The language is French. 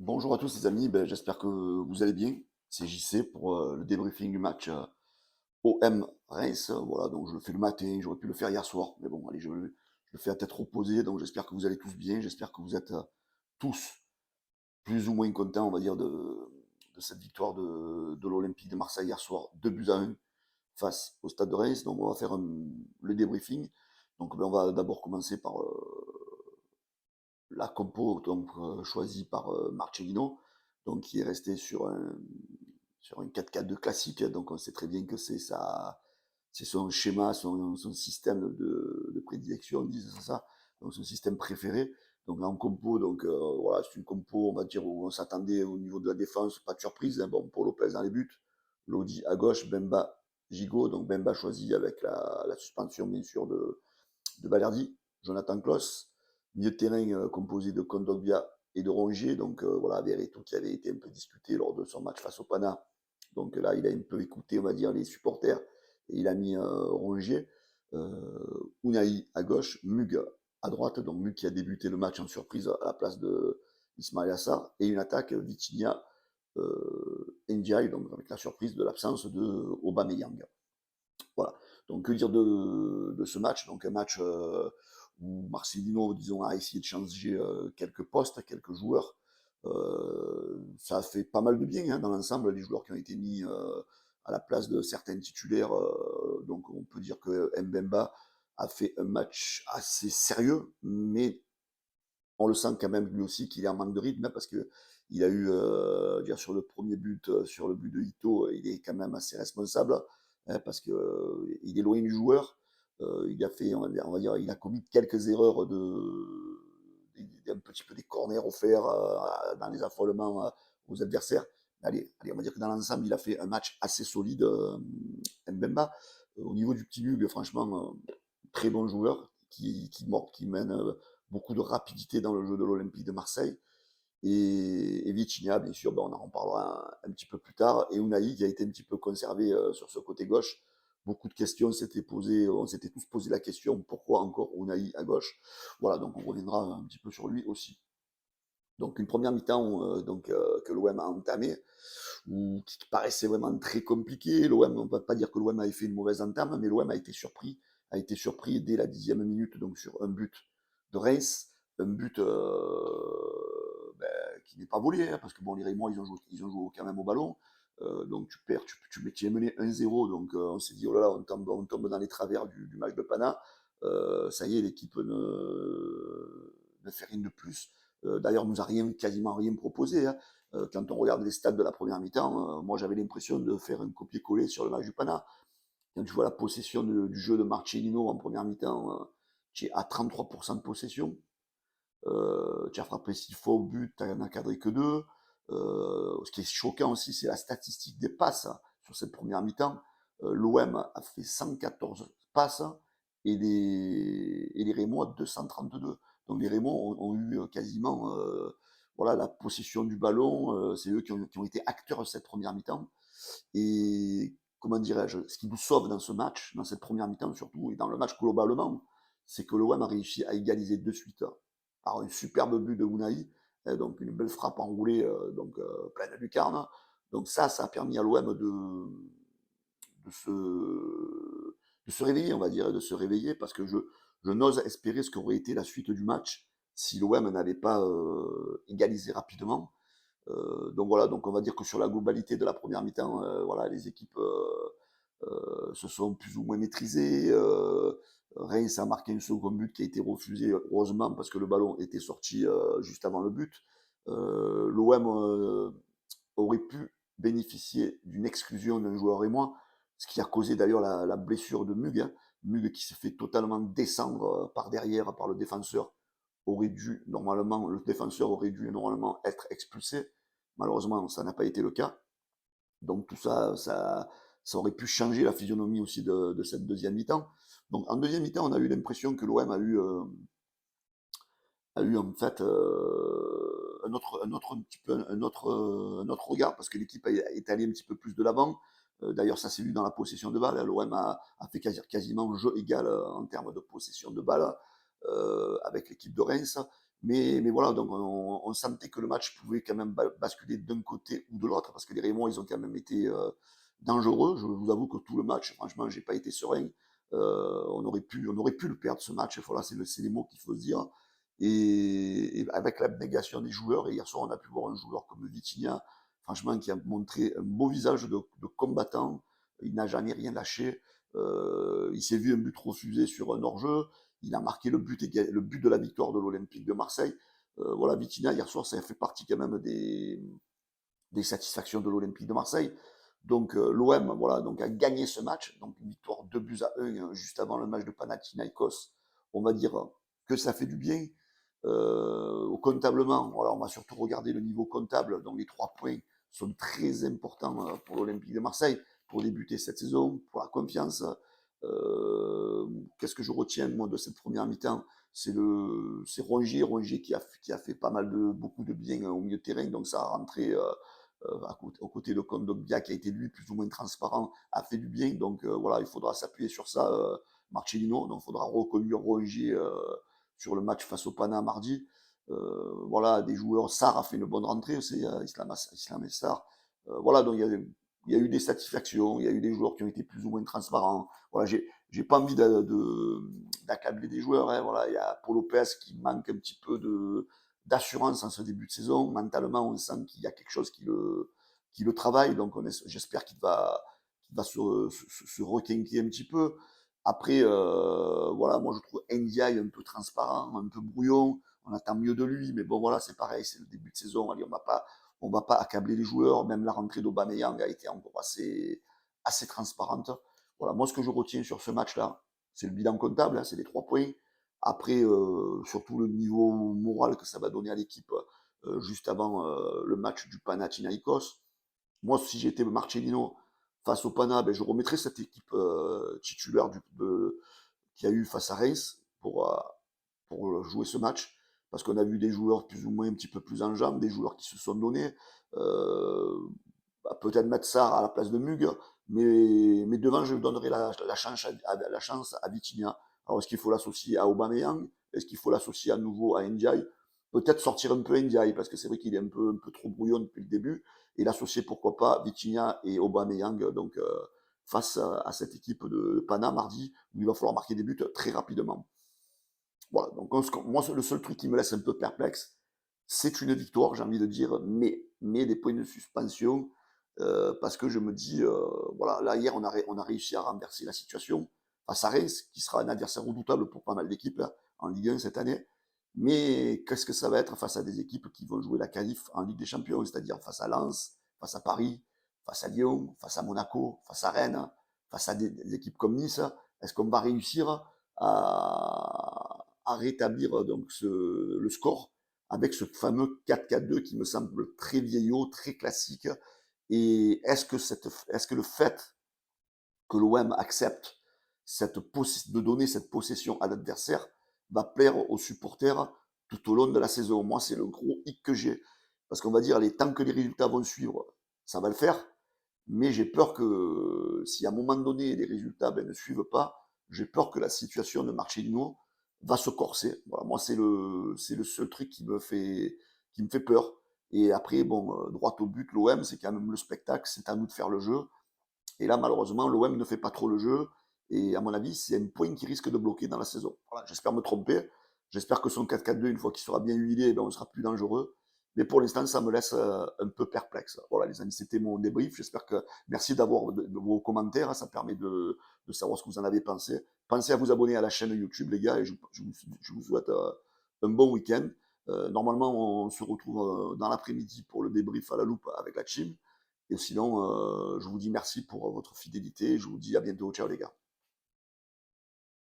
Bonjour à tous les amis, j'espère que vous allez bien. C'est JC pour le débriefing du match OM Reims. Voilà, donc je le fais le matin, j'aurais pu le faire hier soir, mais bon, allez, je le fais à tête reposée, donc j'espère que vous allez tous bien, j'espère que vous êtes tous plus ou moins contents, on va dire, de cette victoire de l'Olympique de Marseille hier soir, 2-1 face au Stade de Reims. Donc on va faire le débriefing. Donc on va d'abord commencer par la compo donc, choisie par Marcelino, donc qui est resté sur un 4-4-2 classique. Donc on sait très bien que c'est son schéma, son système de prédilection, on disait ça, donc son système préféré. Donc en compo, donc voilà, c'est une compo, on va dire, où on s'attendait au niveau de la défense, pas de surprise. Hein. Bon, pour Lopez dans les buts, Lodi à gauche, Bemba, Gigot, donc Bemba choisi avec la suspension bien sûr de Balerdi, Jonathan Klaus, milieu de terrain composé de Kondogbia et de Rongier, donc voilà, Verretou qui avait été un peu discuté lors de son match face au Pana, donc là il a un peu écouté, on va dire, les supporters, et il a mis Rongier, Unai à gauche, Mug à droite, donc Mug qui a débuté le match en surprise à la place de Ismail Assar, et une attaque Vitinha, Ndiaye, donc avec la surprise de l'absence de Aubameyang. Voilà. Donc que dire de ce match? Donc un match où Marcelino, disons, a essayé de changer quelques postes, quelques joueurs. Ça a fait pas mal de bien hein, dans l'ensemble, les joueurs qui ont été mis à la place de certains titulaires. Donc on peut dire que Mbemba a fait un match assez sérieux, mais on le sent quand même lui aussi qu'il est en manque de rythme, hein, parce que il a eu, dire sur le premier but, sur le but de Ito, il est quand même assez responsable, hein, parce que il est loin du joueur. Il a fait, on va dire, il a commis quelques erreurs un petit peu des corners offerts dans les affolements aux adversaires. Allez, on va dire que dans l'ensemble, il a fait un match assez solide, Mbemba. Au niveau du petit Lug, franchement, très bon joueur qui mène beaucoup de rapidité dans le jeu de l'Olympique de Marseille. Et Vitinha, bien sûr, ben on en reparlera un petit peu plus tard. Et Unai qui a été un petit peu conservé sur ce côté gauche. Beaucoup de questions s'étaient posées, on s'était tous posé la question pourquoi encore Unai à gauche. Voilà, donc on reviendra un petit peu sur lui aussi. Donc une première mi-temps que l'OM a entamée, qui paraissait vraiment très compliqué. L'OM, on ne peut pas dire que l'OM avait fait une mauvaise entame, mais l'OM a été surpris dès la 10e minute, donc sur un but de Reims, un but qui n'est pas volé, hein, parce que bon, les Rémois, ils ont joué quand même au ballon. Donc tu perds, tu es mené 1-0, donc on s'est dit, oh là là, on tombe dans les travers du match de Pana. Ça y est, l'équipe ne fait rien de plus. D'ailleurs, nous a quasiment rien proposé. Hein. Quand on regarde les stats de la première mi-temps, moi j'avais l'impression de faire un copier-coller sur le match du Pana. Quand tu vois la possession du jeu de Marcelino en première mi-temps, tu es à 33% de possession. Tu as frappé 6 fois au but, tu n'en as cadré que 2. Ce qui est choquant aussi, c'est la statistique des passes sur cette première mi-temps. L'OM a fait 114 passes et les Rémois 232. Donc les Rémois ont eu quasiment voilà, la possession du ballon. C'est eux qui ont été acteurs de cette première mi-temps. Et comment dirais-je, ce qui nous sauve dans ce match, dans cette première mi-temps surtout, et dans le match globalement, c'est que l'OM a réussi à égaliser de suite par un superbe but de Unai, donc une belle frappe enroulée, pleine de lucarne. Donc ça a permis à l'OM de, se, de se réveiller, on va dire, de se réveiller, parce que je n'ose espérer ce qu'aurait été la suite du match si l'OM n'avait pas égalisé rapidement. Donc voilà, donc on va dire que sur la globalité de la première mi-temps, voilà, les équipes se sont plus ou moins maîtrisées. Reims a marqué un second but qui a été refusé, heureusement, parce que le ballon était sorti juste avant le but. L'OM aurait pu bénéficier d'une exclusion d'un joueur rémois, ce qui a causé d'ailleurs la blessure de Mug. Hein. Mug qui se fait totalement descendre par derrière par le défenseur. Le défenseur aurait dû normalement être expulsé. Malheureusement, ça n'a pas été le cas. Donc tout ça aurait pu changer la physionomie aussi de cette deuxième mi-temps. Donc en deuxième mi-temps, on a eu l'impression que l'OM a eu en fait un petit peu un autre regard parce que l'équipe est allée un petit peu plus de l'avant. D'ailleurs, ça s'est vu dans la possession de balle. L'OM a fait quasiment jeu égal en termes de possession de balle avec l'équipe de Reims. Mais voilà, donc on sentait que le match pouvait quand même basculer d'un côté ou de l'autre, parce que les Rémois, ils ont quand même été dangereux. Je vous avoue que tout le match, franchement, j'ai pas été serein. On aurait pu le perdre ce match. Voilà, c'est les mots qu'il faut se dire. Et avec l'abnégation des joueurs, et hier soir, on a pu voir un joueur comme Vitinha, franchement, qui a montré un beau visage de combattant. Il n'a jamais rien lâché. Il s'est vu un but refusé sur un hors-jeu. Il a marqué le but de la victoire de l'Olympique de Marseille. Voilà, Vitinha, hier soir, ça fait partie quand même des satisfactions de l'Olympique de Marseille. Donc l'OM, voilà, donc a gagné ce match, donc une victoire 2 buts à 1 juste avant le match de Panathinaikos. On va dire que ça fait du bien. Comptablement, voilà, on va surtout regarder le niveau comptable, donc les 3 points sont très importants pour l'Olympique de Marseille, pour débuter cette saison, pour la confiance. Qu'est-ce que je retiens moi de cette première mi-temps? C'est Rongier qui a fait beaucoup de bien au milieu de terrain, donc ça a rentré aux côtés de Kondogbia qui a été lui plus ou moins transparent, a fait du bien. Donc voilà, il faudra s'appuyer sur ça, Marcelino. Donc il faudra reconduire Rongier sur le match face au Pana mardi. Voilà, des joueurs, Sarr a fait une bonne rentrée aussi, Islam et Sarr. Voilà, donc il y a eu des satisfactions, il y a eu des joueurs qui ont été plus ou moins transparents. Voilà, j'ai pas envie d'accabler des joueurs. Hein. Voilà, il y a Paul Lopez qui manque un petit peu d'assurance en ce début de saison. Mentalement, on sent qu'il y a quelque chose qui le travaille. Donc, j'espère qu'il va se requinquer un petit peu. Après, voilà, moi je trouve Ndiaye un peu transparent, un peu brouillon. On attend mieux de lui, mais bon, voilà, c'est pareil, c'est le début de saison. Allez, on va pas accabler les joueurs. Même la rentrée d'Aubameyang a été encore assez transparente. Voilà, moi ce que je retiens sur ce match-là, c'est le bilan comptable, hein, c'est les 3 points. Après, surtout le niveau moral que ça va donner à l'équipe juste avant le match du Panathinaikos. Moi, si j'étais Marcelino face au Pana, ben, je remettrais cette équipe titulaire qu'il y a eu face à Reims pour jouer ce match. Parce qu'on a vu des joueurs plus ou moins un petit peu plus en jambes, des joueurs qui se sont donnés. Euh, Peut-être mettre Sarr à la place de Mug, mais devant, je donnerai la chance à Vitinha. Alors, est-ce qu'il faut l'associer à Aubameyang? Est-ce qu'il faut l'associer à nouveau à Ndiaye? Peut-être sortir un peu Ndiaye, parce que c'est vrai qu'il est un peu trop brouillon depuis le début, et l'associer, pourquoi pas, Vitinha et Aubameyang, donc face à cette équipe de Pana mardi, où il va falloir marquer des buts très rapidement. Voilà, donc moi, le seul truc qui me laisse un peu perplexe, c'est une victoire, j'ai envie de dire, mais des points de suspension, parce que je me dis, voilà, là, hier, on a réussi à renverser la situation face à Reims, qui sera un adversaire redoutable pour pas mal d'équipes hein, en Ligue 1 cette année. Mais qu'est-ce que ça va être face à des équipes qui vont jouer la qualif en Ligue des Champions, c'est-à-dire face à Lens, face à Paris, face à Lyon, face à Monaco, face à Rennes, face à des équipes comme Nice? Est-ce qu'on va réussir à rétablir donc le score avec ce fameux 4-4-2 qui me semble très vieillot, très classique? Et est-ce que le fait que l'OM accepte de donner cette possession à l'adversaire va plaire aux supporters tout au long de la saison? Moi, c'est le gros hic que j'ai. Parce qu'on va dire, allez, tant que les résultats vont suivre, ça va le faire. Mais j'ai peur que si à un moment donné les résultats ne suivent pas, j'ai peur que la situation de Marcelino va se corser. Voilà, moi, c'est le seul truc qui me fait peur. Et après, bon, droit au but, l'OM, c'est quand même le spectacle, c'est à nous de faire le jeu. Et là, malheureusement, l'OM ne fait pas trop le jeu. Et à mon avis, c'est un point qui risque de bloquer dans la saison. Voilà, j'espère me tromper. J'espère que son 4-4-2, une fois qu'il sera bien huilé, ben, on sera plus dangereux. Mais pour l'instant, ça me laisse un peu perplexe. Voilà, les amis, c'était mon débrief. J'espère que. Merci d'avoir de vos commentaires. Ça permet de savoir ce que vous en avez pensé. Pensez à vous abonner à la chaîne YouTube, les gars, et je vous souhaite un bon week-end. Normalement, on se retrouve dans l'après-midi pour le débrief à la loupe avec la team. Et sinon, je vous dis merci pour votre fidélité. Je vous dis à bientôt. Ciao les gars.